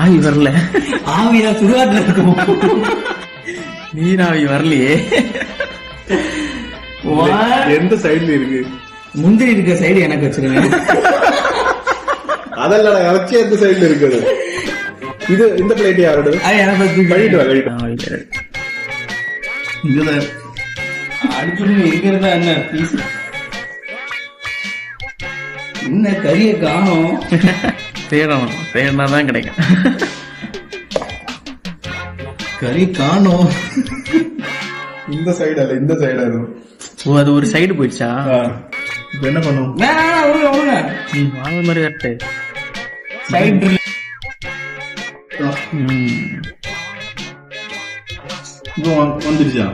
ஆவி வரல. ஆவியா சுடுகாட்டுல இருக்கும். நீராவி வரலையே. எந்த சைடுல இருக்கு? முந்திரி இருக்க சைடு எனக்கு வச்சிருங்க. அதெல்லாம் வச்சு எந்த சைடுல இருக்குது? இது இந்த பிளேட் யாரோட? எனக்கு கழிட்டு வா, கழிட்டு. இதுதான் அடுத்து எங்க இருந்தா என்ன பீஸ்? என்ன கறியை காணும்? தேடணும், தேடினாதான் கிடைக்கும். கறி காணும். இந்த சைடு அல்ல, இந்த சைடு இருக்கும். ஓ, அது ஒரு சைடு போயிடுச்சா? இப்ப என்ன பண்ணுவோம்? நீ வாங்க மாதிரி கட்டு சைடு இப்போ வந்துருச்சா?